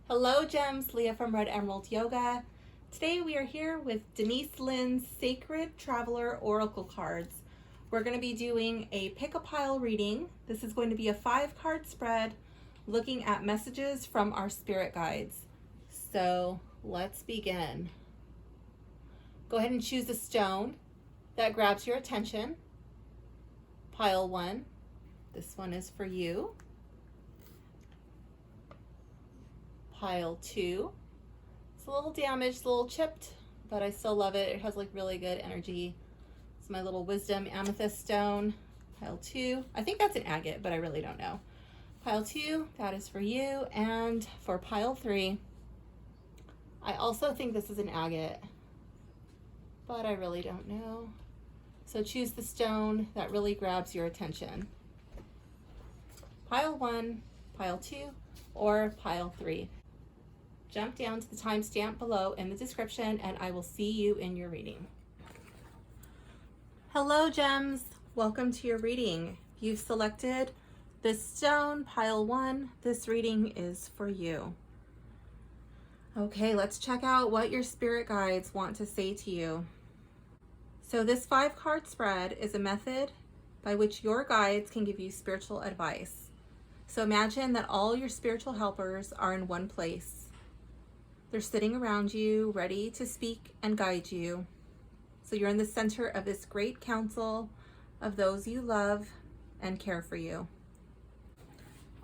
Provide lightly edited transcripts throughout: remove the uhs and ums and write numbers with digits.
Hello Gems, Leah from Red Emerald Yoga. Today we are here with Denise Linn's Sacred Traveler Oracle cards. We're going to be doing a pick-a-pile reading. This is going to be a 5-card spread looking at messages from our spirit guides. So let's begin. Go ahead and choose a stone that grabs your attention. Pile 1. This one is for you. Pile 2. It's a little damaged, a little chipped, but I still love it. It has like really good energy. It's my little wisdom amethyst stone. Pile 2. I think that's an agate, but I really don't know. Pile 2, that is for you. And for pile 3, I also think this is an agate, but I really don't know. So choose the stone that really grabs your attention. Pile 1, pile 2, or pile 3. Jump down to the timestamp below in the description and I will see you in your reading. Hello Gems, welcome to your reading. If you've selected this stone, pile 1, this reading is for you. Okay, let's check out what your spirit guides want to say to you. So this 5-card spread is a method by which your guides can give you spiritual advice. So imagine that all your spiritual helpers are in one place. They're sitting around you, ready to speak and guide you. So you're in the center of this great council of those you love and care for you.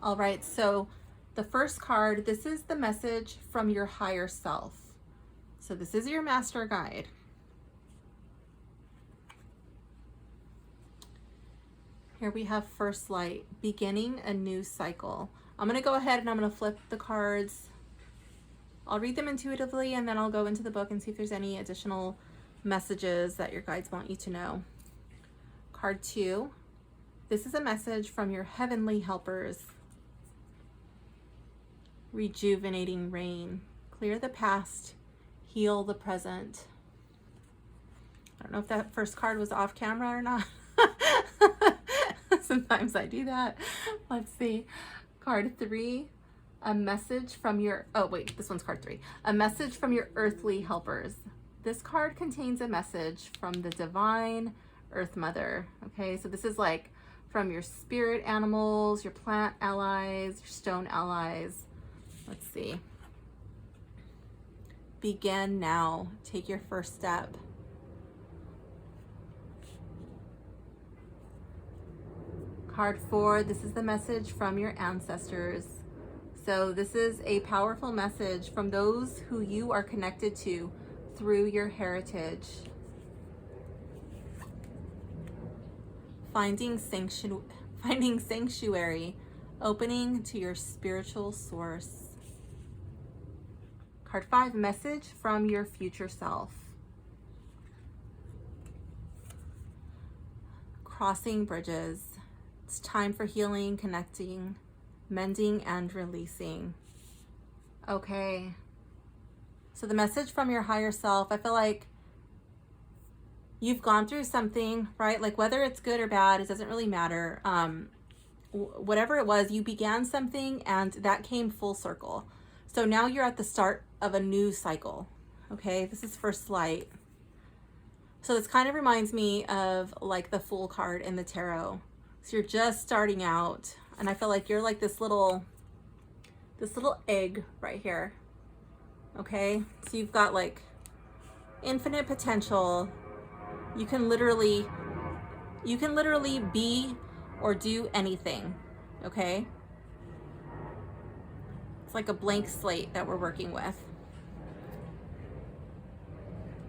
All right, so the first card, this is the message from your higher self. So this is your master guide. Here we have first light, beginning a new cycle. I'm going to go ahead and I'm going to flip the cards. I'll read them intuitively and then I'll go into the book and see if there's any additional messages that your guides want you to know. Card 2. This is a message from your heavenly helpers. Rejuvenating rain. Clear the past, heal the present. I don't know if that first card was off camera or not. Sometimes I do that. Let's see. Card 3. A message from your, oh wait, this one's card 3. A message from your earthly helpers. This card contains a message from the divine Earth Mother. Okay, so this is like from your spirit animals, your plant allies, your stone allies. Let's see. Begin now. Take your first step. Card 4, this is the message from your ancestors. So this is a powerful message from those who you are connected to through your heritage. Finding sanctuary, opening to your spiritual source. Card 5, message from your future self. Crossing bridges. It's time for healing, connecting, mending, and releasing. Okay. So the message from your higher self, I feel like you've gone through something, right? Like whether it's good or bad, it doesn't really matter. Whatever it was, you began something and that came full circle. So now you're at the start of a new cycle. Okay, this is first light. So this kind of reminds me of like the Fool card in the tarot. So you're just starting out and I feel like you're like this little egg right here. Okay, so you've got like infinite potential. You can literally be or do anything. Okay, it's like a blank slate that we're working with.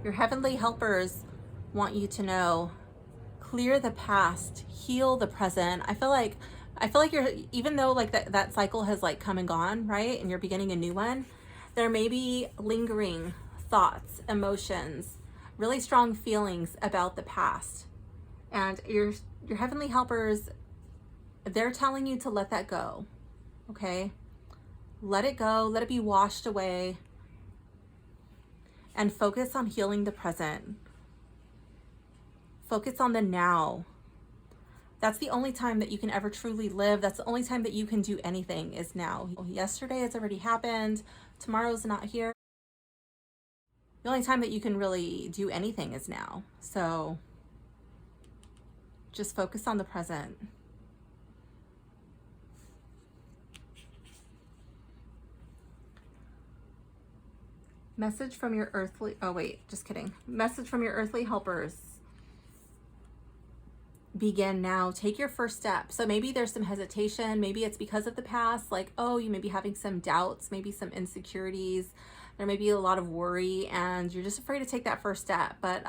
Your heavenly helpers want you to know, clear the past, heal the present. I feel like you're, even though like that cycle has like come and gone, right? And you're beginning a new one, there may be lingering thoughts, emotions, really strong feelings about the past. And your heavenly helpers, they're telling you to let that go. Okay? Let it go, let it be washed away, and focus on healing the present. Focus on the now. That's the only time that you can ever truly live. That's the only time that you can do anything is now. Yesterday has already happened. Tomorrow's not here. The only time that you can really do anything is now. So just focus on the present. Message from your earthly, oh wait, just kidding. Message from your earthly helpers. Begin now. Take your first step. So maybe there's some hesitation. Maybe it's because of the past. Like, oh, you may be having some doubts, maybe some insecurities. There may be a lot of worry and you're just afraid to take that first step. But,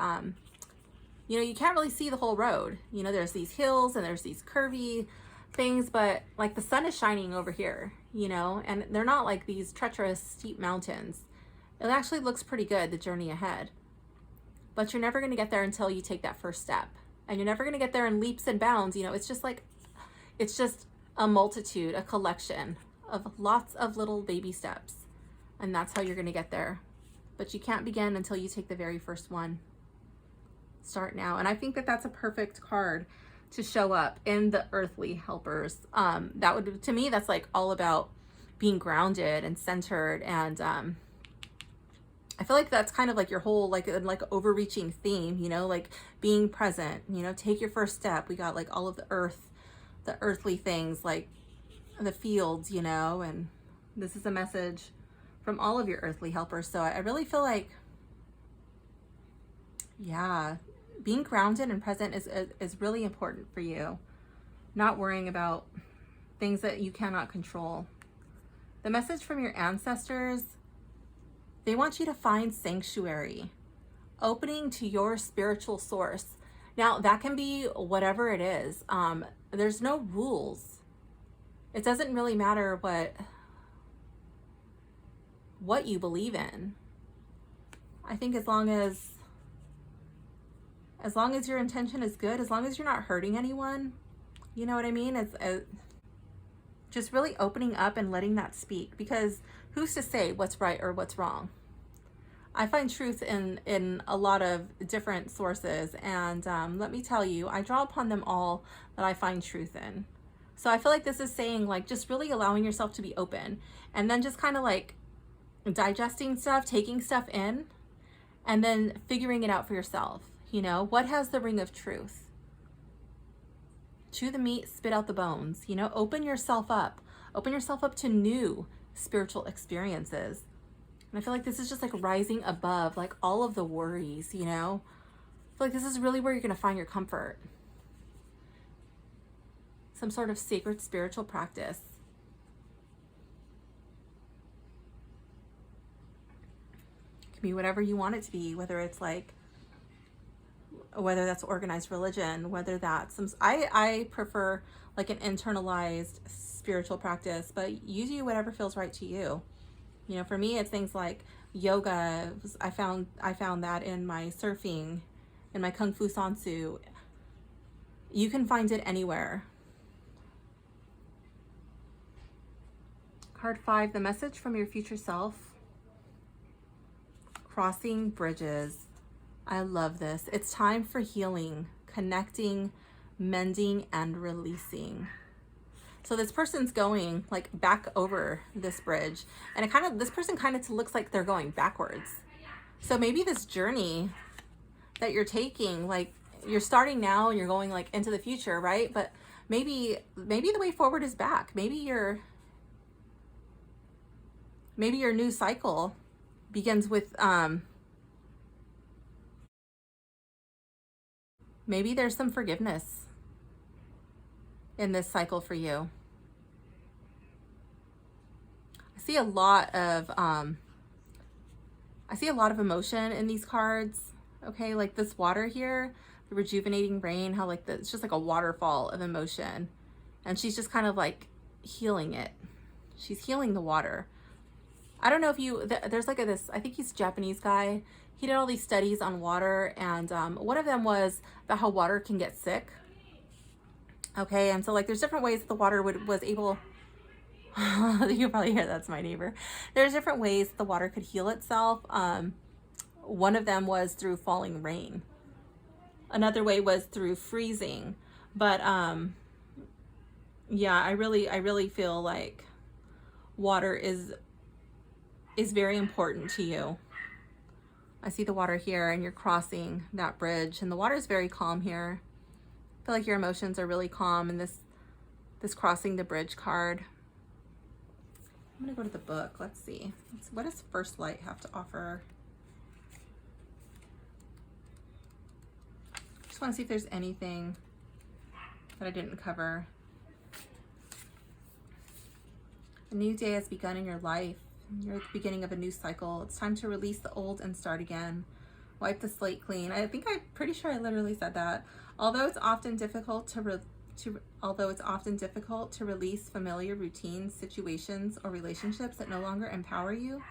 you know, you can't really see the whole road. You know, there's these hills and there's these curvy things, but like the sun is shining over here, you know, and they're not like these treacherous, steep mountains. It actually looks pretty good, the journey ahead. But you're never going to get there until you take that first step. And you're never going to get there in leaps and bounds. You know, it's just like, it's just a multitude, a collection of lots of little baby steps. And that's how you're going to get there. But you can't begin until you take the very first one. Start now. And I think that that's a perfect card to show up in the earthly helpers. That would, to me, that's like all about being grounded and centered. And I feel like that's kind of like your whole like overreaching theme, you know, like being present, you know, take your first step. We got like all of the earth, the earthly things, like the fields, you know, and this is a message from all of your earthly helpers. So I really feel like, yeah, being grounded and present is really important for you. Not worrying about things that you cannot control. The message from your ancestors, they want you to find sanctuary, opening to your spiritual source. Now, that can be whatever it is. There's no rules. It doesn't really matter what you believe in. I think as long as your intention is good, as long as you're not hurting anyone, you know what I mean? It's just really opening up and letting that speak, because who's to say what's right or what's wrong? I find truth in a lot of different sources, and let me tell you, I draw upon them all that I find truth in. So I feel like this is saying, like, just really allowing yourself to be open, and then just kind of like digesting stuff, taking stuff in, and then figuring it out for yourself. You know, what has the ring of truth? Chew the meat, spit out the bones. You know, open yourself up to new spiritual experiences. And I feel like this is just like rising above like all of the worries, you know. I feel like this is really where you're going to find your comfort. Some sort of sacred spiritual practice. It can be whatever you want it to be, whether that's organized religion, whether that's some, I prefer like an internalized spiritual practice, but you do whatever feels right to you. You know, for me, it's things like yoga. I found that in my surfing, in my Kung Fu Sansu. You can find it anywhere. Card 5, the message from your future self. Crossing bridges. I love this. It's time for healing, connecting, mending, and releasing. So this person's going like back over this bridge, and this person kind of looks like they're going backwards. So maybe this journey that you're taking, like you're starting now and you're going like into the future, right? But maybe the way forward is back. Maybe your new cycle begins with maybe there's some forgiveness in this cycle for you. I see a lot of emotion in these cards. Okay, like this water here, the rejuvenating rain, how like it's just like a waterfall of emotion, and she's just kind of like healing it. She's healing the water. I don't know if there's like this, I think he's a Japanese guy. He did all these studies on water, and one of them was about how water can get sick. Okay, and so like there's different ways that the water was able, you probably hear that's my neighbor. There's different ways the water could heal itself. One of them was through falling rain. Another way was through freezing. But yeah, I really feel like water is very important to you. I see the water here, and you're crossing that bridge, and the water is very calm here. I feel like your emotions are really calm in this crossing the bridge card. I'm gonna go to the book. Let's see. What does First Light have to offer? Just want to see if there's anything that I didn't cover. A new day has begun in your life. You're at the beginning of a new cycle. It's time to release the old and start again. Wipe the slate clean. I'm pretty sure I literally said that. Although it's often difficult to release familiar routines, situations, or relationships that no longer empower you,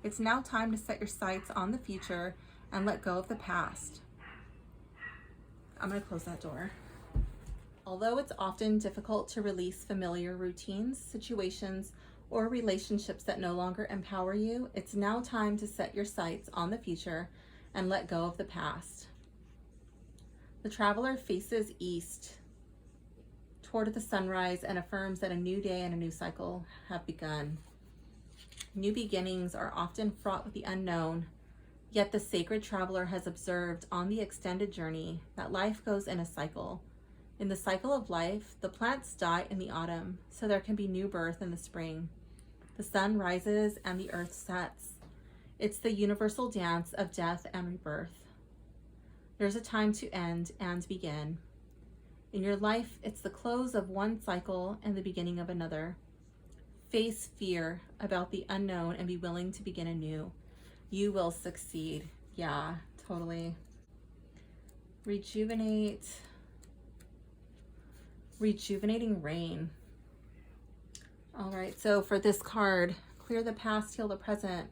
it's now time to set your sights on the future and let go of the past. I'm going to close that door. Although it's often difficult to release familiar routines, situations, or relationships that no longer empower you, it's now time to set your sights on the future and let go of the past. The traveler faces east toward the sunrise and affirms that a new day and a new cycle have begun. New beginnings are often fraught with the unknown, yet the sacred traveler has observed on the extended journey that life goes in a cycle. In the cycle of life, the plants die in the autumn, so there can be new birth in the spring. The sun rises and the earth sets. It's the universal dance of death and rebirth. There's a time to end and begin. In your life, it's the close of one cycle and the beginning of another. Face fear about the unknown and be willing to begin anew. You will succeed. Yeah, totally. Rejuvenating rain. All right, so for this card, clear the past, heal the present.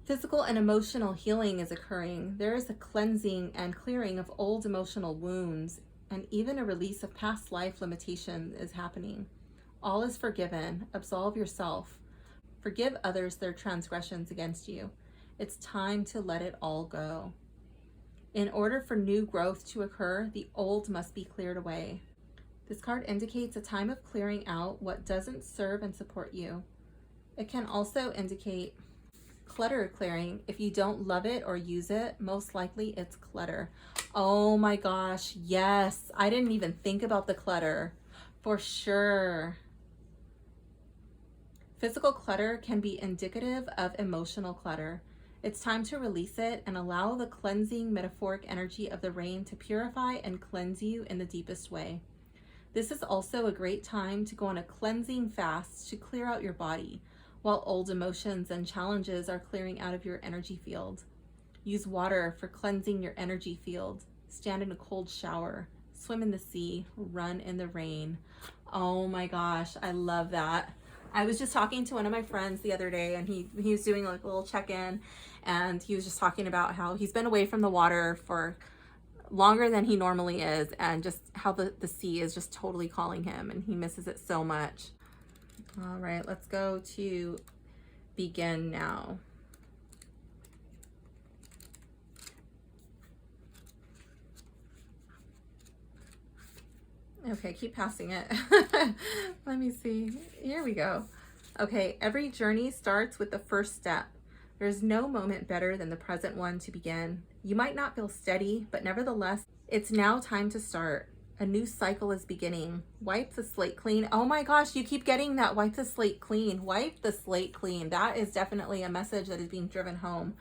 Physical and emotional healing is occurring. There is a cleansing and clearing of old emotional wounds, and even a release of past life limitations is happening. All is forgiven. Absolve yourself. Forgive others their transgressions against you. It's time to let it all go. In order for new growth to occur, the old must be cleared away. This card indicates a time of clearing out what doesn't serve and support you. It can also indicate clutter clearing. If you don't love it or use it, most likely it's clutter. Oh my gosh, yes. I didn't even think about the clutter. For sure. Physical clutter can be indicative of emotional clutter. It's time to release it and allow the cleansing metaphoric energy of the rain to purify and cleanse you in the deepest way. This is also a great time to go on a cleansing fast to clear out your body, while old emotions and challenges are clearing out of your energy field. Use water for cleansing your energy field. Stand in a cold shower, swim in the sea, run in the rain. Oh my gosh, I love that. I was just talking to one of my friends the other day, and he was doing like a little check-in, and he was just talking about how he's been away from the water for longer than he normally is, and just how the sea is just totally calling him, and he misses it so much. All right, let's go to begin now. Okay, keep passing it. Let me see. Here we go. Okay, every journey starts with the first step. There's no moment better than the present one to begin. You might not feel steady, but nevertheless, it's now time to start. A new cycle is beginning. Wipe the slate clean. Oh my gosh, you keep getting that. Wipe the slate clean. Wipe the slate clean. That is definitely a message that is being driven home.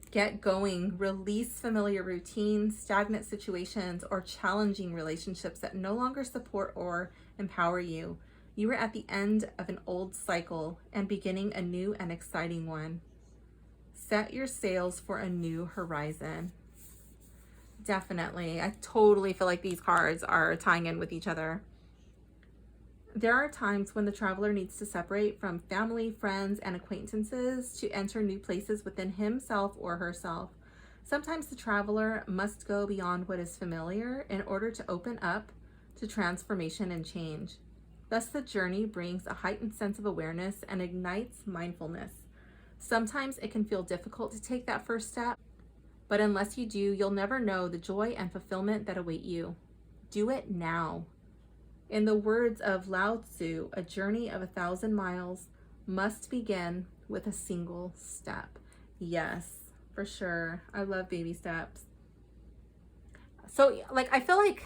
Get going. Release familiar routines, stagnant situations, or challenging relationships that no longer support or empower you. You are at the end of an old cycle and beginning a new and exciting one. Set your sails for a new horizon. Definitely. I totally feel like these cards are tying in with each other. There are times when the traveler needs to separate from family, friends, and acquaintances to enter new places within himself or herself. Sometimes the traveler must go beyond what is familiar in order to open up to transformation and change. Thus, the journey brings a heightened sense of awareness and ignites mindfulness. Sometimes it can feel difficult to take that first step, But unless you do, you'll never know the joy and fulfillment that await you. Do it now. In the words of Lao Tzu, a journey of 1,000 miles must begin with a single step. Yes, for sure. I love baby steps. So like, I feel like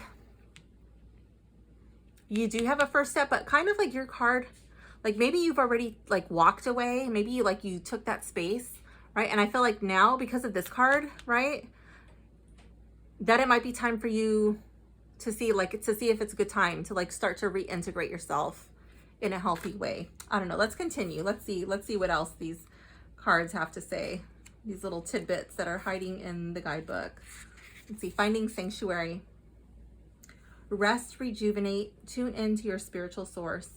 you do have a first step, but kind of like your card, like maybe you've already like walked away. Maybe you took that space, right? And I feel like now because of this card, right, that it might be time for you to see if it's a good time to like start to reintegrate yourself in a healthy way. I don't know. Let's continue. Let's see what else these cards have to say. These little tidbits that are hiding in the guidebook. Let's see. Finding sanctuary. Rest, rejuvenate, tune into your spiritual source.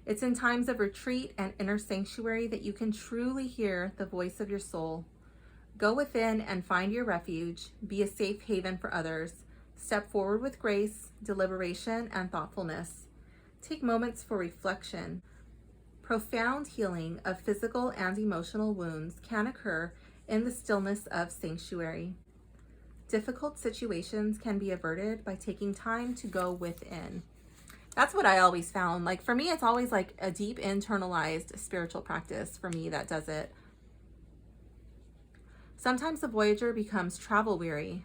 It's in times of retreat and inner sanctuary that you can truly hear the voice of your soul. Go within and find your refuge. Be a safe haven for others. Step forward with grace, deliberation, and thoughtfulness. Take moments for reflection. Profound healing of physical and emotional wounds can occur in the stillness of sanctuary. Difficult situations can be averted by taking time to go within. That's what I always found. Like for me, it's always like a deep internalized spiritual practice for me that does it. Sometimes the voyager becomes travel weary.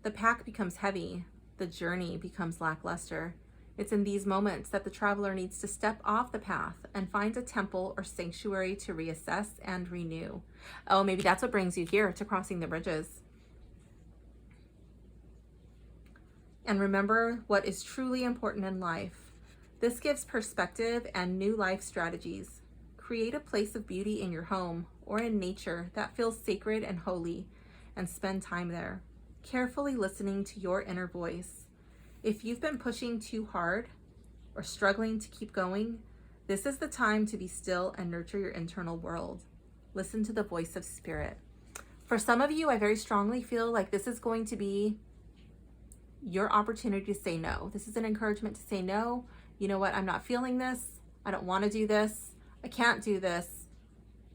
The pack becomes heavy. The journey becomes lackluster. It's in these moments that the traveler needs to step off the path and find a temple or sanctuary to reassess and renew. Oh, maybe that's what brings you here to crossing the bridges. And remember what is truly important in life. This gives perspective and new life strategies. Create a place of beauty in your home or in nature that feels sacred and holy, and spend time there, carefully listening to your inner voice. If you've been pushing too hard or struggling to keep going, this is the time to be still and nurture your internal world. Listen to the voice of spirit. For some of you, I very strongly feel like this is going to be your opportunity to say no. This is an encouragement to say no. You know what? I'm not feeling this. I don't want to do this. I can't do this.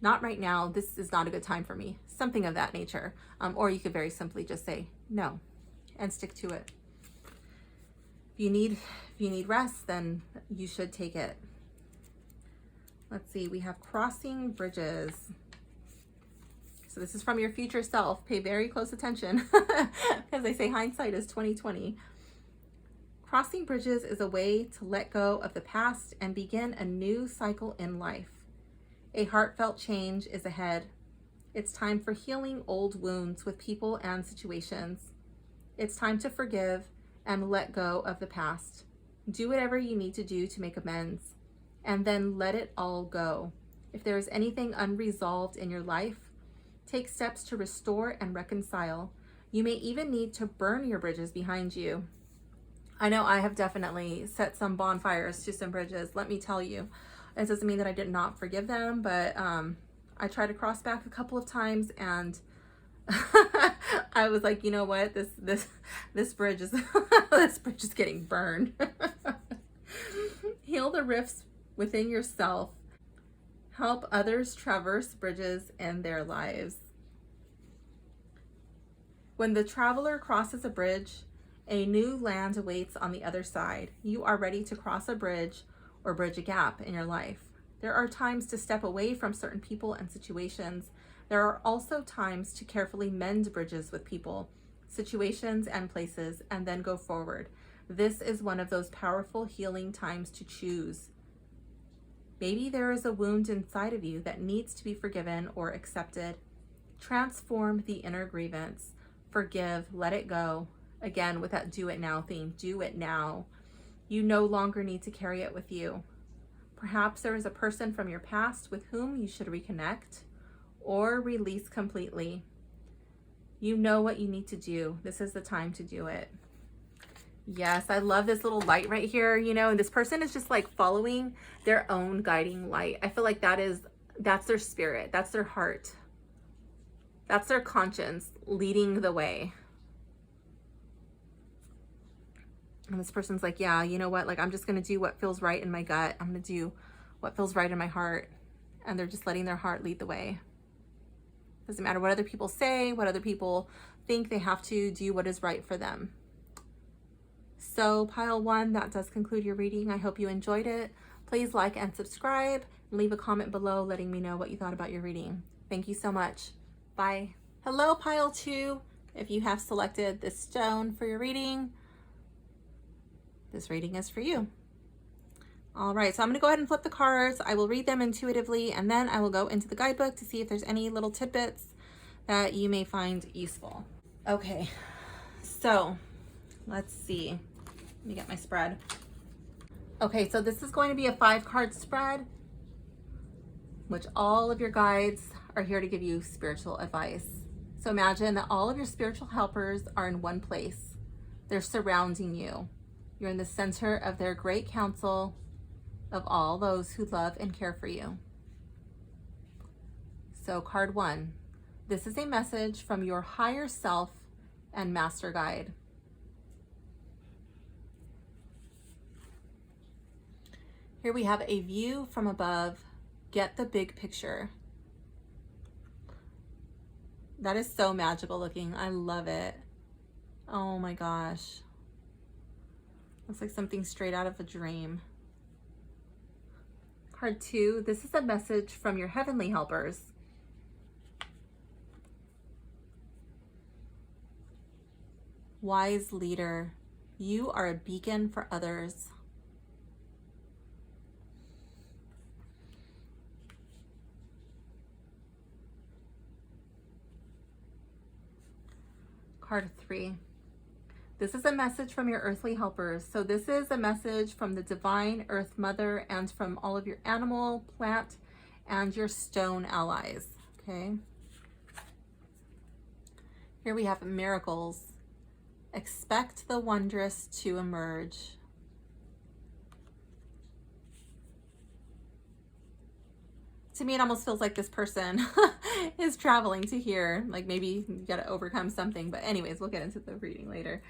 Not right now. This is not a good time for me. Something of that nature. Or you could very simply just say no and stick to it. If you need rest, then you should take it. Let's see. We have crossing bridges. So this is from your future self. Pay very close attention because they say hindsight is 20/20. Crossing bridges is a way to let go of the past and begin a new cycle in life. A heartfelt change is ahead. It's time for healing old wounds with people and situations. It's time to forgive and let go of the past. Do whatever you need to do to make amends, and then let it all go. If there is anything unresolved in your life, take steps to restore and reconcile. You may even need to burn your bridges behind you. I know I have definitely set some bonfires to some bridges, let me tell you. It doesn't mean that I did not forgive them, but I tried to cross back a couple of times, and I was like, you know what, this bridge is this bridge is getting burned. Heal the rifts within yourself. Help others traverse bridges in their lives. When the traveler crosses a bridge, a new land awaits on the other side. You are ready to cross a bridge or bridge a gap in your life. There are times to step away from certain people and situations. There are also times to carefully mend bridges with people, situations, and places, and then go forward. This is one of those powerful healing times to choose. Maybe there is a wound inside of you that needs to be forgiven or accepted. Transform the inner grievance. Forgive, let it go. Again, with that do it now theme, do it now. You no longer need to carry it with you. Perhaps there is a person from your past with whom you should reconnect or release completely. You know what you need to do. This is the time to do it. Yes, I love this little light right here, you know, and this person is just like following their own guiding light. I feel like that's their spirit, that's their heart, that's their conscience leading the way. And this person's like, yeah, you know what, like I'm just going to do what feels right in my gut. I'm going to do what feels right in my heart. And they're just letting their heart lead the way. Doesn't matter what other people say, what other people think. They have to do what is right for them. So pile 1, that does conclude your reading. I hope you enjoyed it. Please like and subscribe. Leave a comment below letting me know what you thought about your reading. Thank you so much. Bye. Hello, pile 2. If you have selected this stone for your reading, this reading is for you. All right, so I'm going to go ahead and flip the cards. I will read them intuitively, and then I will go into the guidebook to see if there's any little tidbits that you may find useful. Okay, so let's see. Let me get my spread. Okay, so this is going to be a 5-card spread, which all of your guides are here to give you spiritual advice. So imagine that all of your spiritual helpers are in one place. They're surrounding you. You're in the center of their great council of all those who love and care for you. So card 1, this is a message from your higher self and master guide. Here we have a view from above. Get the big picture. That is so magical looking. I love it. Oh my gosh. Looks like something straight out of a dream. Card 2, this is a message from your heavenly helpers. Wise leader, you are a beacon for others. Card 3. This is a message from your earthly helpers. So this is a message from the divine earth mother and from all of your animal, plant, and your stone allies. Okay. Here we have miracles. Expect the wondrous to emerge. To me, it almost feels like this person is traveling to here. Like maybe you got to overcome something. But anyways, we'll get into the reading later.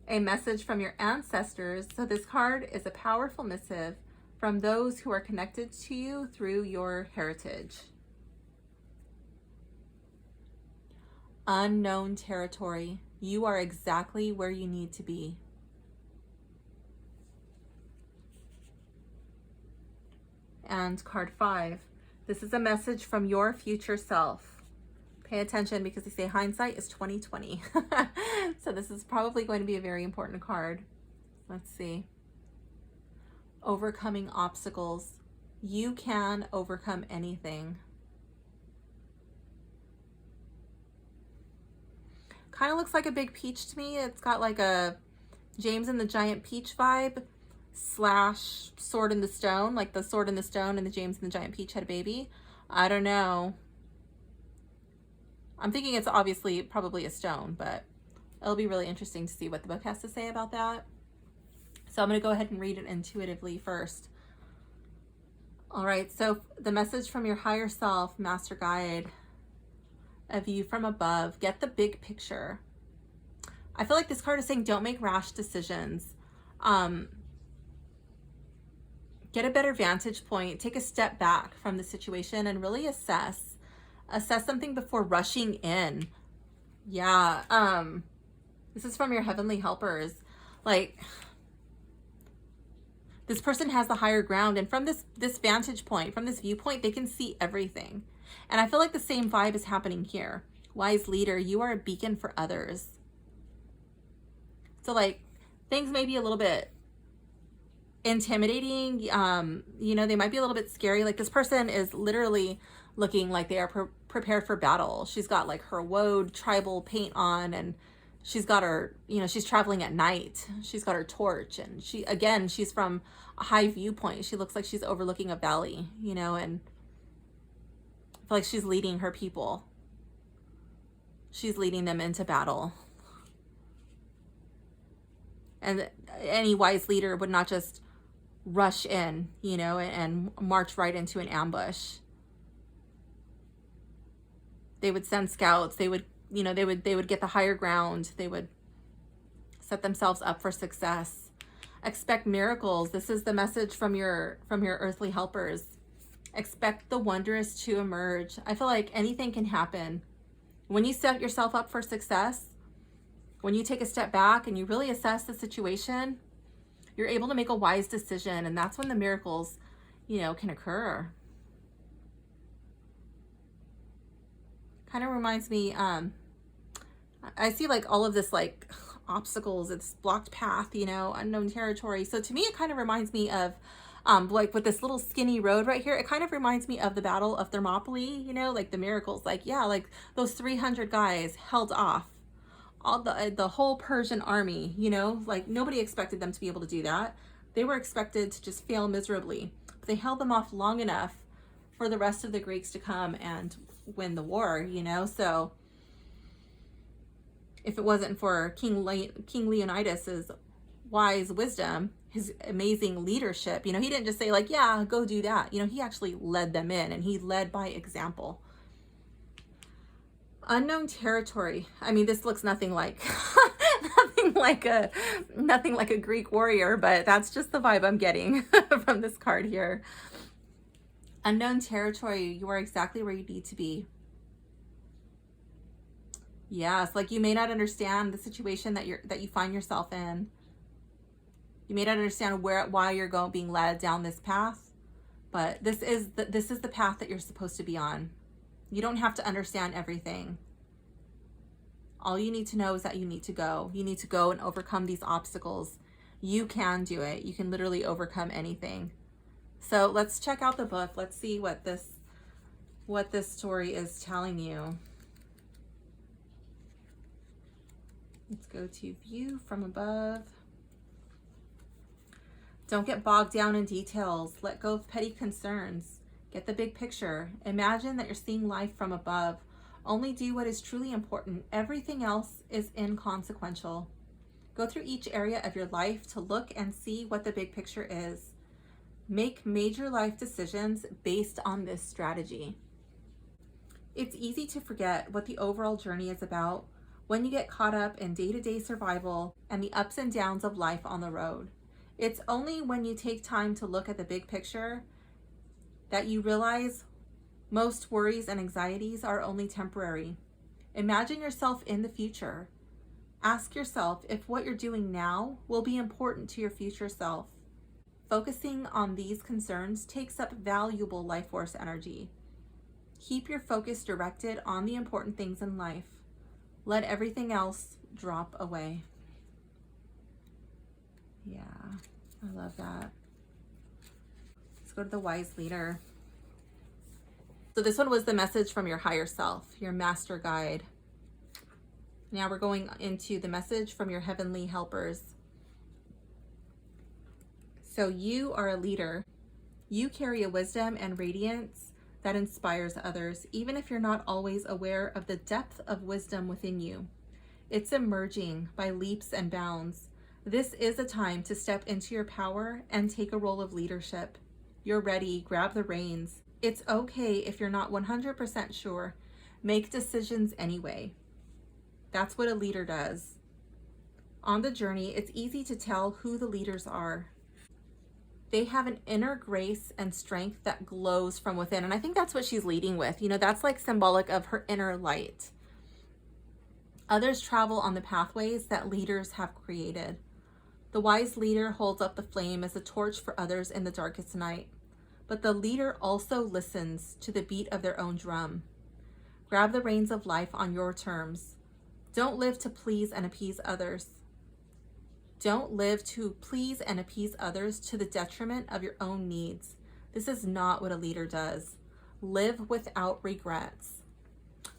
A message from your ancestors. So this card is a powerful missive from those who are connected to you through your heritage. Unknown territory. You are exactly where you need to be. And card 5. This is a message from your future self. Pay attention because they say hindsight is 20/20. So this is probably going to be a very important card. Let's see. Overcoming obstacles. You can overcome anything. Kind of looks like a big peach to me. It's got like a James and the Giant Peach vibe / Sword in the Stone, like the Sword in the Stone and the James and the Giant Peach had a baby. I don't know. I'm thinking it's obviously probably a stone, but it'll be really interesting to see what the book has to say about that. So I'm going to go ahead and read it intuitively first. All right, so the message from your higher self, master guide, a view from above, get the big picture. I feel like this card is saying don't make rash decisions. Get a better vantage point, take a step back from the situation and really assess something before rushing in. Yeah, this is from your heavenly helpers. Like, this person has the higher ground, and from this vantage point, from this viewpoint, they can see everything. And I feel like the same vibe is happening here. Wise leader, you are a beacon for others. So like, things may be a little bit intimidating. You know, they might be a little bit scary. Like, this person is literally looking like they are prepared for battle. She's got like her woad tribal paint on, and she's got her, you know, she's traveling at night. She's got her torch, and she's from a high viewpoint. She looks like she's overlooking a valley, you know, and I feel like she's leading her people. She's leading them into battle. And any wise leader would not just rush in, you know, and march right into an ambush. They would send scouts. They would, you know, they would get the higher ground. They would set themselves up for success. Expect miracles. This is the message from your earthly helpers. Expect the wondrous to emerge. I feel like anything can happen. When you set yourself up for success, when you take a step back and you really assess the situation, you're able to make a wise decision, and that's when the miracles, can occur. Kind of reminds me, I see like all of this like obstacles, it's blocked path, unknown territory. So to me, it kind of reminds me of like with this little skinny road right here, it kind of reminds me of the Battle of Thermopylae, like the miracles, like, yeah, like those 300 guys held off all the whole Persian army, like nobody expected them to be able to do that. They were expected to just fail miserably. But they held them off long enough for the rest of the Greeks to come and win the war, So if it wasn't for King Leonidas's wise wisdom, his amazing leadership, he didn't just say like, yeah, go do that. He actually led them in, and he led by example. Unknown territory. I mean, this looks nothing like nothing like a Greek warrior, but that's just the vibe I'm getting from this card here. Unknown territory. You are exactly where you need to be. Yes, like you may not understand the situation that you find yourself in. You may not understand why you're being led down this path, but this is the path that you're supposed to be on. You don't have to understand everything. All you need to know is that you need to go. You need to go and overcome these obstacles. You can do it. You can literally overcome anything. So let's check out the book. Let's see what this story is telling you. Let's go to view from above. Don't get bogged down in details. Let go of petty concerns. Get the big picture. Imagine that you're seeing life from above. Only do what is truly important. Everything else is inconsequential. Go through each area of your life to look and see what the big picture is. Make major life decisions based on this strategy. It's easy to forget what the overall journey is about when you get caught up in day-to-day survival and the ups and downs of life on the road. It's only when you take time to look at the big picture that you realize most worries and anxieties are only temporary. Imagine yourself in the future. Ask yourself if what you're doing now will be important to your future self. Focusing on these concerns takes up valuable life force energy. Keep your focus directed on the important things in life. Let everything else drop away. Yeah, I love that. Let's go to the wise leader. So this one was the message from your higher self, your master guide. Now we're going into the message from your heavenly helpers. So you are a leader. You carry a wisdom and radiance that inspires others, even if you're not always aware of the depth of wisdom within you. It's emerging by leaps and bounds. This is a time to step into your power and take a role of leadership. You're ready, grab the reins. It's okay if you're not 100% sure. Make decisions anyway. That's what a leader does. On the journey, it's easy to tell who the leaders are. They have an inner grace and strength that glows from within. And I think that's what she's leading with. That's like symbolic of her inner light. Others travel on the pathways that leaders have created. The wise leader holds up the flame as a torch for others in the darkest night. But the leader also listens to the beat of their own drum. Grab the reins of life on your terms. Don't live to please and appease others. Don't live to please and appease others to the detriment of your own needs. This is not what a leader does. Live without regrets.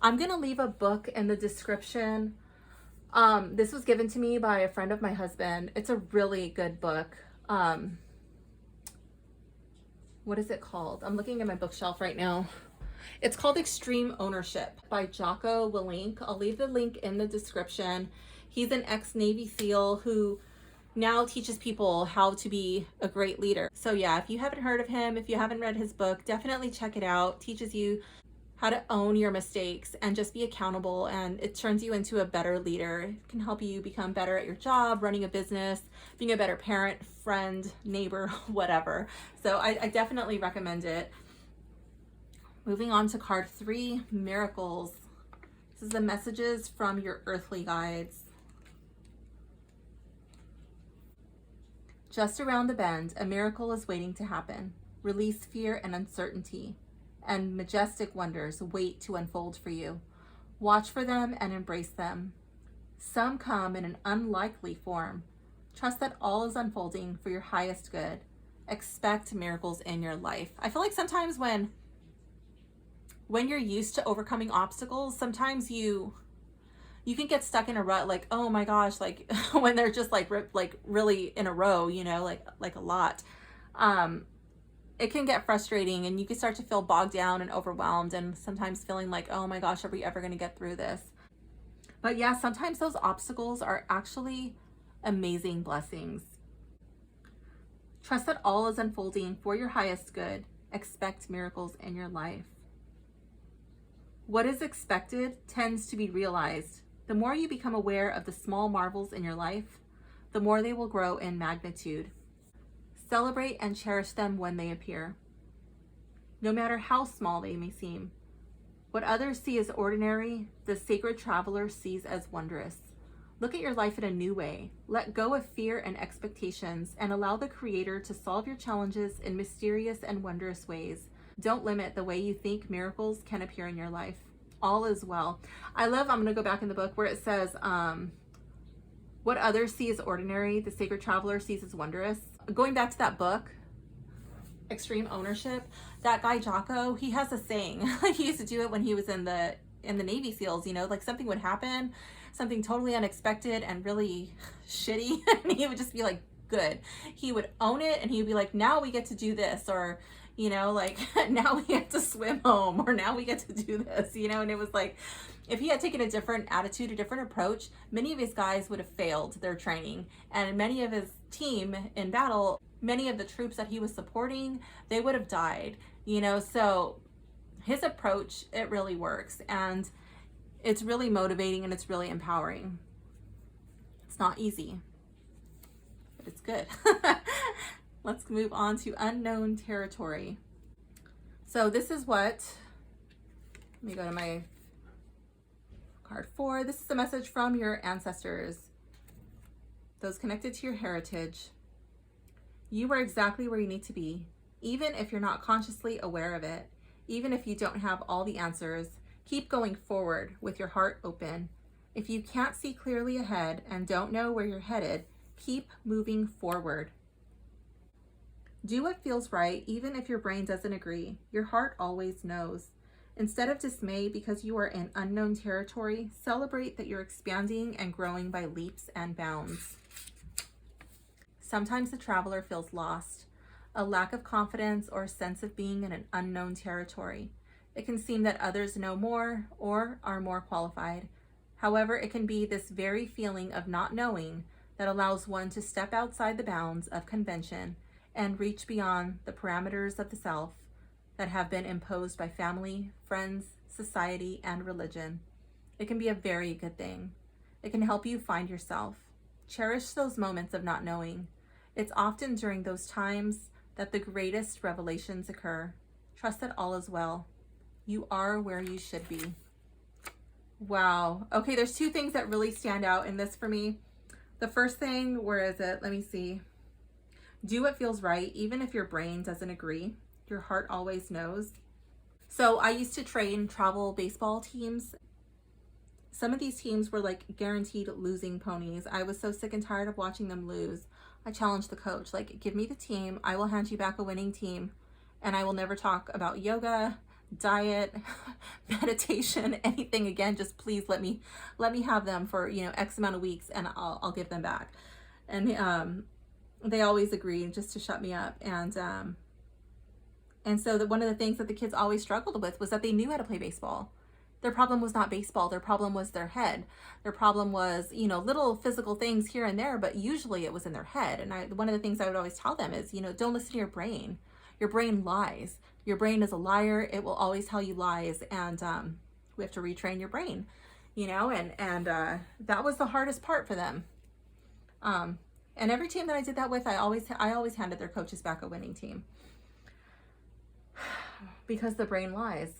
I'm going to leave a book in the description. This was given to me by a friend of my husband. It's a really good book. What is it called? I'm looking at my bookshelf right now. It's called Extreme Ownership by Jocko Willink. I'll leave the link in the description. He's an ex-Navy SEAL who now teaches people how to be a great leader. So yeah, if you haven't heard of him, if you haven't read his book, definitely check it out. Teaches you how to own your mistakes and just be accountable, and it turns you into a better leader. It can help you become better at your job, running a business, being a better parent, friend, neighbor, whatever. So I definitely recommend it. Moving on to card 3, miracles. This is the messages from your earthly guides. Just around the bend, a miracle is waiting to happen. Release fear and uncertainty, and majestic wonders wait to unfold for you. Watch for them and embrace them. Some come in an unlikely form. Trust that all is unfolding for your highest good. Expect miracles in your life. I feel like sometimes when you're used to overcoming obstacles, sometimes you can get stuck in a rut, like, oh my gosh, like when they're just like really in a row, you know, like a lot. It can get frustrating, and you can start to feel bogged down and overwhelmed, and sometimes feeling like, oh my gosh, are we ever going to get through this? But yeah, sometimes those obstacles are actually amazing blessings. Trust that all is unfolding for your highest good. Expect miracles in your life. What is expected tends to be realized. The more you become aware of the small marvels in your life, the more they will grow in magnitude. Celebrate and cherish them when they appear, no matter how small they may seem. What others see as ordinary, the sacred traveler sees as wondrous. Look at your life in a new way. Let go of fear and expectations and allow the Creator to solve your challenges in mysterious and wondrous ways. Don't limit the way you think miracles can appear in your life. All is well. I'm going to go back in the book where it says, what others see as ordinary, the sacred traveler sees as wondrous. Going back to that book, Extreme Ownership, that guy Jocko, he has a saying. He used to do it when he was in the Navy SEALs, you know, like something would happen, something totally unexpected and really shitty, and he would just be like, good. He would own it, and he would be like, now we get to do this, or, you know, like, now we get to swim home, or now we get to do this, you know. And it was like, if he had taken a different attitude, a different approach, many of his guys would have failed their training, and many of his team in battle, many of the troops that he was supporting, they would have died, you know. So his approach, it really works, and it's really motivating, and it's really empowering. It's not easy, but it's good. Let's move on to unknown territory. So this is what, let me go to my card 4. This is a message from your ancestors, those connected to your heritage. You are exactly where you need to be, even if you're not consciously aware of it. Even if you don't have all the answers, keep going forward with your heart open. If you can't see clearly ahead and don't know where you're headed, keep moving forward. Do what feels right, even if your brain doesn't agree. Your heart always knows. Instead of dismay because you are in unknown territory, celebrate that you're expanding and growing by leaps and bounds. Sometimes the traveler feels lost, a lack of confidence or a sense of being in an unknown territory. It can seem that others know more or are more qualified. However, it can be this very feeling of not knowing that allows one to step outside the bounds of convention and reach beyond the parameters of the self that have been imposed by family, friends, society, and religion. It can be a very good thing. It can help you find yourself. Cherish those moments of not knowing. It's often during those times that the greatest revelations occur. Trust that all is well. You are where you should be. Wow. Okay, there's 2 things that really stand out in this for me. The first thing, where is it? Let me see. Do what feels right, even if your brain doesn't agree. Your heart always knows. So I used to train travel baseball teams. Some of these teams were like guaranteed losing ponies. I was so sick and tired of watching them lose. I challenged the coach, like, give me the team. I will hand you back a winning team, and I will never talk about yoga, diet, meditation, anything again. Just please let me have them for, you know, X amount of weeks, and I'll give them back. And they always agreed just to shut me up. And so one of the things that the kids always struggled with was that they knew how to play baseball. Their problem was not baseball. Their problem was their head. Their problem was, you know, little physical things here and there, but usually it was in their head. And one of the things I would always tell them is, you know, don't listen to your brain. Your brain lies. Your brain is a liar. It will always tell you lies. And we have to retrain your brain, you know, and that was the hardest part for them. And every team that I did that with, I always handed their coaches back a winning team. because the brain lies.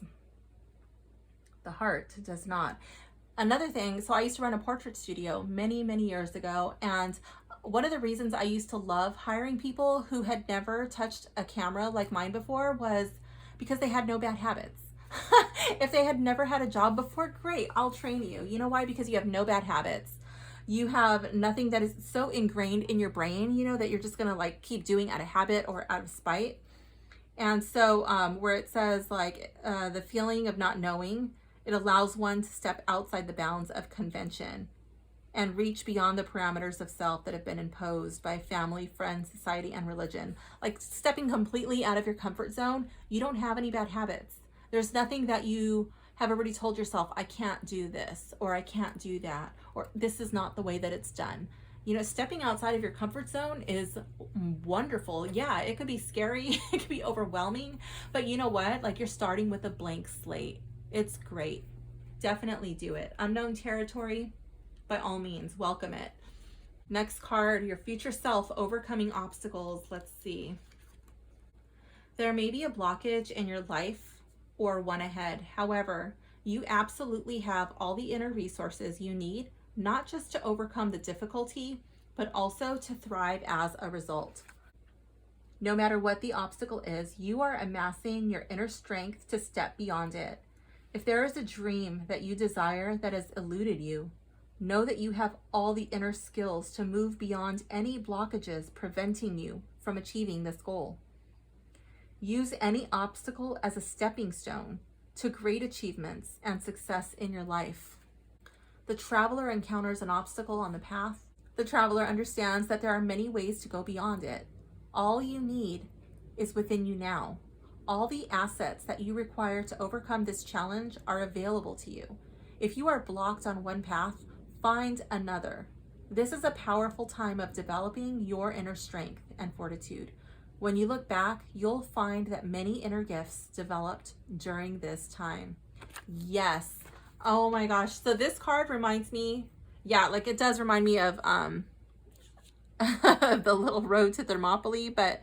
The heart does not. Another thing, so I used to run a portrait studio many, many years ago, and one of the reasons I used to love hiring people who had never touched a camera like mine before was because they had no bad habits. If they had never had a job before, great, I'll train you. You know why? Because you have no bad habits. You have nothing that is so ingrained in your brain, you know, that you're just gonna like keep doing out of habit or out of spite. And so where it says like the feeling of not knowing, it allows one to step outside the bounds of convention and reach beyond the parameters of self that have been imposed by family, friends, society, and religion. Like stepping completely out of your comfort zone, you don't have any bad habits. There's nothing that you have already told yourself, I can't do this, or I can't do that, or this is not the way that it's done. You know, stepping outside of your comfort zone is wonderful. Yeah, it could be scary, it could be overwhelming, but you know what? Like you're starting with a blank slate. It's great. Definitely do it. Unknown territory, by all means, welcome it. Next card, your future self overcoming obstacles. Let's see. There may be a blockage in your life or one ahead. However, you absolutely have all the inner resources you need, not just to overcome the difficulty, but also to thrive as a result. No matter what the obstacle is, you are amassing your inner strength to step beyond it. If there is a dream that you desire that has eluded you, know that you have all the inner skills to move beyond any blockages preventing you from achieving this goal. Use any obstacle as a stepping stone to great achievements and success in your life. The traveler encounters an obstacle on the path. The traveler understands that there are many ways to go beyond it. All you need is within you now. All the assets that you require to overcome this challenge are available to you. If you are blocked on one path, find another. This is a powerful time of developing your inner strength and fortitude. When you look back, you'll find that many inner gifts developed during this time. Yes. Oh my gosh. So this card reminds me, yeah, like it does remind me of the little road to Thermopylae, but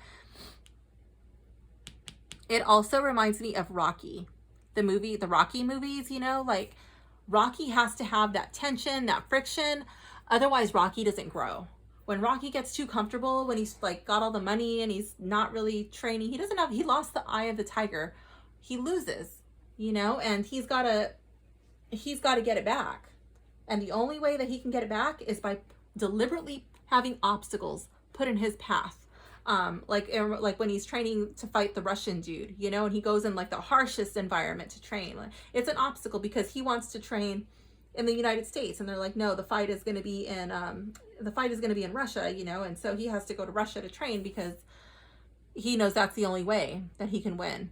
it also reminds me of Rocky, the movie, the Rocky movies, you know, like Rocky has to have that tension, that friction. Otherwise, Rocky doesn't grow. When Rocky gets too comfortable, when he's like got all the money and he's not really training, he lost the eye of the tiger. He loses, you know, and he's got to get it back. And the only way that he can get it back is by deliberately having obstacles put in his path. Like when he's training to fight the Russian dude, you know, and he goes in like the harshest environment to train. It's an obstacle because he wants to train in the United States, and they're like, no, the fight is going to be in Russia, you know, and so he has to go to Russia to train because he knows that's the only way that he can win.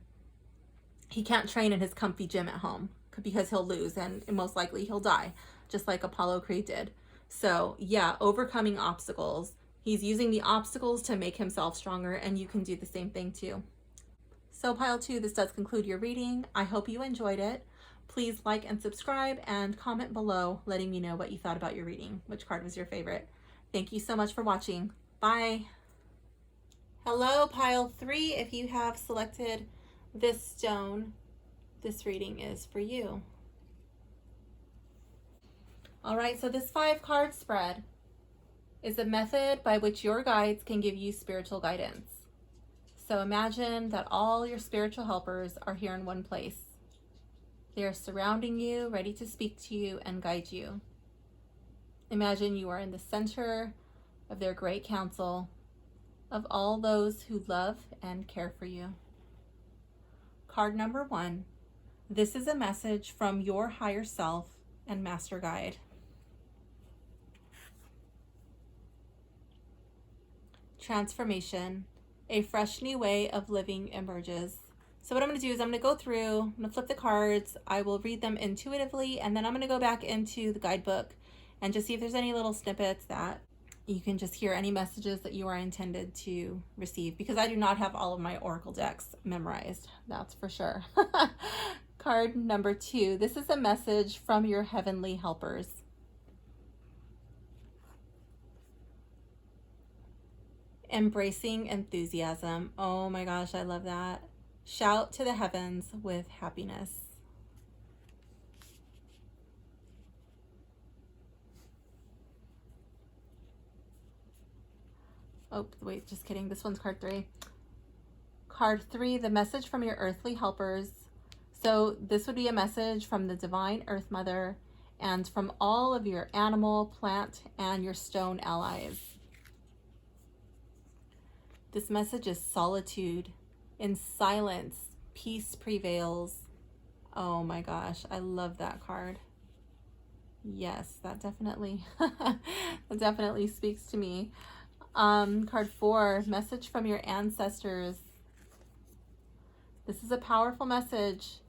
He can't train in his comfy gym at home because he'll lose and most likely he'll die, just like Apollo Creed did. So yeah, overcoming obstacles. He's using the obstacles to make himself stronger, and you can do the same thing too. So pile 2, this does conclude your reading. I hope you enjoyed it. Please like and subscribe and comment below letting me know what you thought about your reading, which card was your favorite. Thank you so much for watching. Bye. Hello, pile 3. If you have selected this stone, this reading is for you. All right, so this 5-card spread is a method by which your guides can give you spiritual guidance. So imagine that all your spiritual helpers are here in one place. They are surrounding you, ready to speak to you and guide you. Imagine you are in the center of their great council of all those who love and care for you. Card number 1. This is a message from your higher self and master guide. Transformation. A fresh new way of living emerges. So what I'm going to do is I'm going to go through, I'm going to flip the cards, I will read them intuitively, and then I'm going to go back into the guidebook and just see if there's any little snippets that you can just hear any messages that you are intended to receive, because I do not have all of my oracle decks memorized, that's for sure. Card number 2. This is a message from your heavenly helpers. Embracing enthusiasm. Oh my gosh, I love that. Shout to the heavens with happiness. Oh, wait, just kidding. This one's card 3. Card 3, the message from your earthly helpers. So this would be a message from the Divine Earth Mother and from all of your animal, plant, and your stone allies. This message is solitude. In silence, peace prevails. Oh my gosh, I love that card. Yes, that definitely speaks to me. Card 4, message from your ancestors. This is a powerful message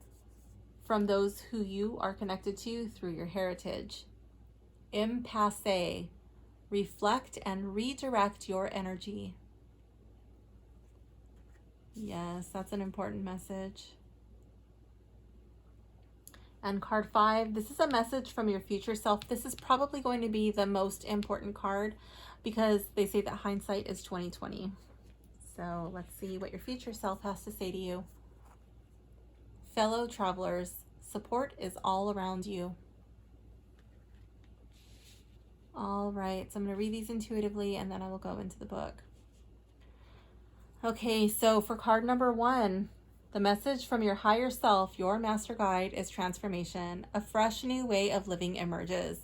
from those who you are connected to through your heritage. Impasse. Reflect and redirect your energy. Yes, that's an important message. And card 5, this is a message from your future self. This is probably going to be the most important card because they say that hindsight is 20/20. So let's see what your future self has to say to you. Fellow travelers, support is all around you. All right, so I'm going to read these intuitively and then I will go into the book. Okay, so for card number 1, the message from your higher self, your master guide, is transformation. A fresh new way of living emerges.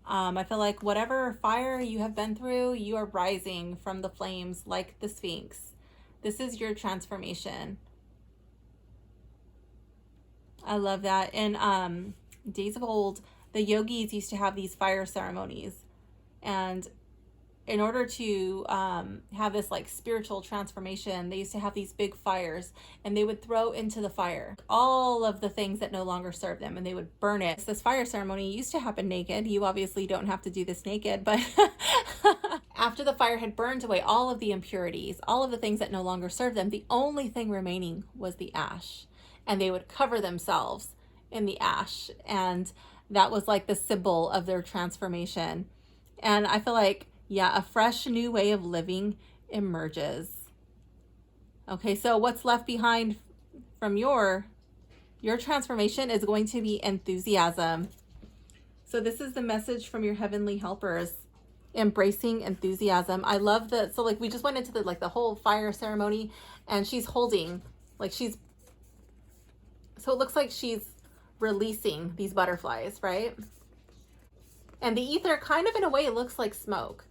I feel like whatever fire you have been through, you are rising from the flames like the Sphinx. This is your transformation. I love that. In days of old, the yogis used to have these fire ceremonies. And in order to have this like spiritual transformation, they used to have these big fires and they would throw into the fire all of the things that no longer serve them and they would burn it. This fire ceremony used to happen naked. You obviously don't have to do this naked, but after the fire had burned away all of the impurities, all of the things that no longer served them, the only thing remaining was the ash. And they would cover themselves in the ash. And that was like the symbol of their transformation. And I feel like, yeah, a fresh new way of living emerges. Okay, so what's left behind from your transformation is going to be enthusiasm. So this is the message from your heavenly helpers. Embracing enthusiasm. I love that. So like we just went into the whole fire ceremony and she's holding, so it looks like she's releasing these butterflies, right? And the ether kind of in a way looks like smoke.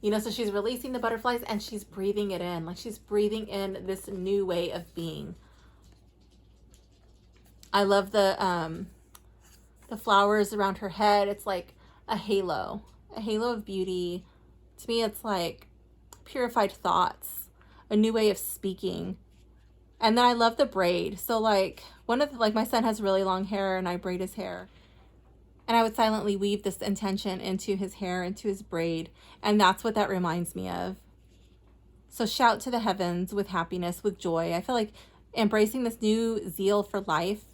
You know, so she's releasing the butterflies and she's breathing it in. Like she's breathing in this new way of being. I love the flowers around her head. It's like a halo of beauty. To me, it's like purified thoughts, a new way of speaking. And then I love the braid. So like my son has really long hair and I braid his hair. And I would silently weave this intention into his hair, into his braid. And that's what that reminds me of. So shout to the heavens with happiness, with joy. I feel like embracing this new zeal for life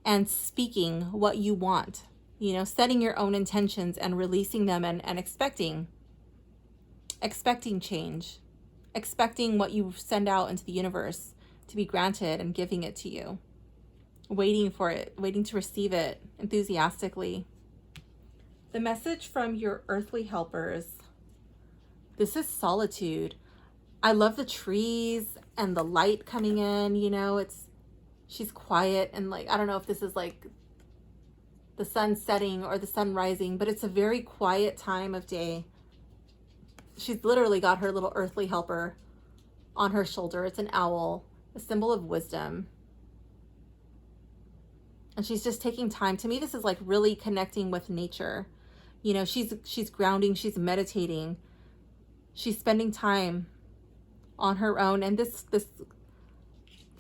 and speaking what you want, you know, setting your own intentions and releasing them and expecting change, expecting what you send out into the universe to be granted and giving it to you, waiting for it, waiting to receive it enthusiastically. The message from your earthly helpers. This is solitude. I love the trees and the light coming in, you know, she's quiet and like, I don't know if this is like the sun setting or the sun rising, but it's a very quiet time of day. She's literally got her little earthly helper on her shoulder. It's an owl, a symbol of wisdom. And she's just taking time. To me, this is like really connecting with nature. You know, she's grounding, she's meditating, she's spending time on her own. And this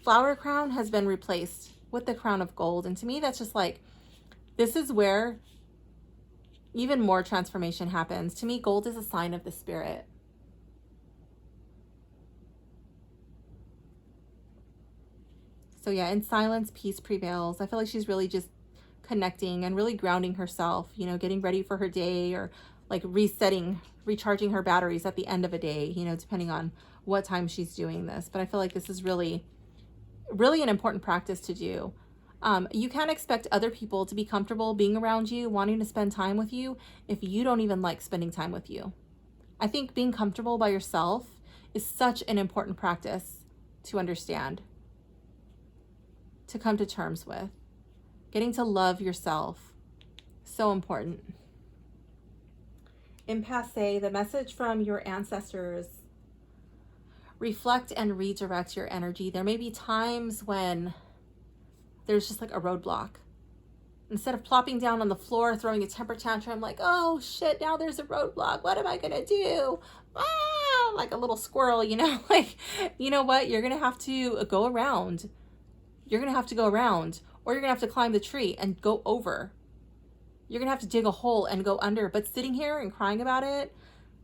flower crown has been replaced with the crown of gold. And to me, that's just like, this is where even more transformation happens. To me, gold is a sign of the spirit. So yeah, in silence, peace prevails. I feel like she's really just connecting and really grounding herself, you know, getting ready for her day or like recharging her batteries at the end of a day, you know, depending on what time she's doing this. But I feel like this is really really an important practice to do. You can't expect other people to be comfortable being around you, wanting to spend time with you, if you don't even like spending time with you. I think being comfortable by yourself is such an important practice to understand, to come to terms with. Getting to love yourself, so important. Impasse, the message from your ancestors. Reflect and redirect your energy. There may be times when there's just like a roadblock. Instead of plopping down on the floor, throwing a temper tantrum, like, oh shit, now there's a roadblock. What am I gonna do? Ah, like a little squirrel, you know, like, you know what? You're gonna have to go around. You're gonna have to go around, or you're gonna have to climb the tree and go over. You're gonna have to dig a hole and go under. But sitting here and crying about it,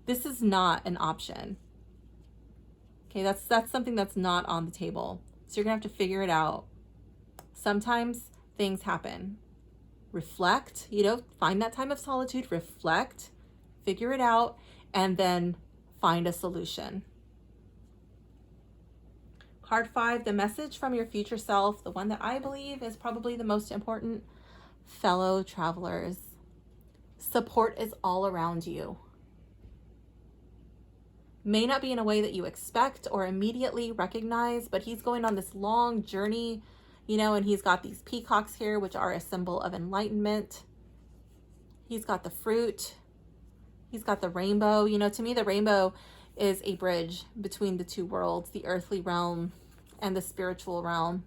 this is not an option. Okay, that's something that's not on the table. So you're gonna have to figure it out. Sometimes things happen. Reflect, you know, find that time of solitude, reflect, figure it out, and then find a solution. Card 5, the message from your future self, the one that I believe is probably the most important. Fellow travelers, support is all around you. May not be in a way that you expect or immediately recognize, but he's going on this long journey, you know, and he's got these peacocks here, which are a symbol of enlightenment. He's got the fruit. He's got the rainbow. You know, to me, the rainbow is a bridge between the two worlds, the earthly realm and the spiritual realm.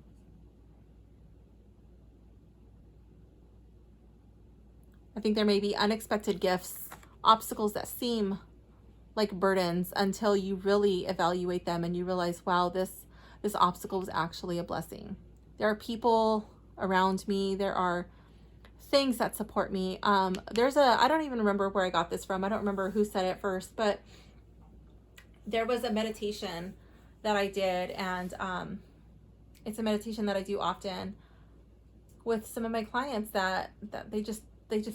I think there may be unexpected gifts, obstacles that seem like burdens until you really evaluate them and you realize, wow, this obstacle was actually a blessing. There are people around me. There are things that support me. I don't even remember where I got this from. I don't remember who said it first, but there was a meditation that I did, and it's a meditation that I do often with some of my clients that they just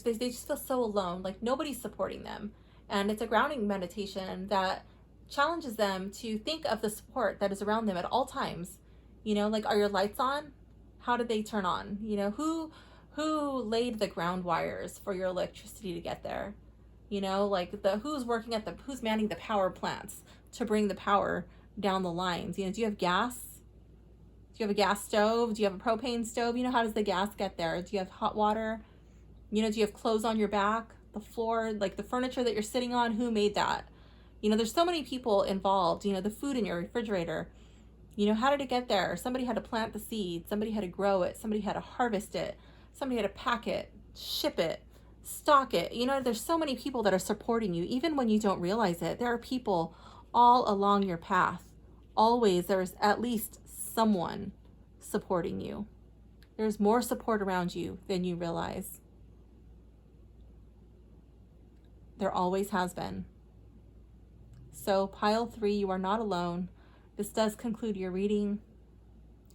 feel so alone, like nobody's supporting them. And it's a grounding meditation that challenges them to think of the support that is around them at all times. You know, like, are your lights on? How did they turn on? You know, who laid the ground wires for your electricity to get there? You know, like who's manning the power plants to bring the power down the lines? You know, do you have gas? Do you have a gas stove? Do you have a propane stove? You know, how does the gas get there? Do you have hot water? You know, do you have clothes on your back? The floor, like the furniture that you're sitting on, who made that? You know, there's so many people involved. You know, the food in your refrigerator, you know, how did it get there? Somebody had to plant the seed, somebody had to grow it, somebody had to harvest it, somebody had to pack it, ship it, stock it. You know, there's so many people that are supporting you, even when you don't realize it. There are people all along your path. Always there's at least someone supporting you. There's more support around you than you realize. There always has been. So pile 3, you are not alone. This does conclude your reading.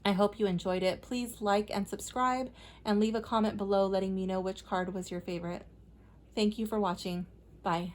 I hope you enjoyed it. Please like and subscribe and leave a comment below letting me know which card was your favorite. Thank you for watching. Bye.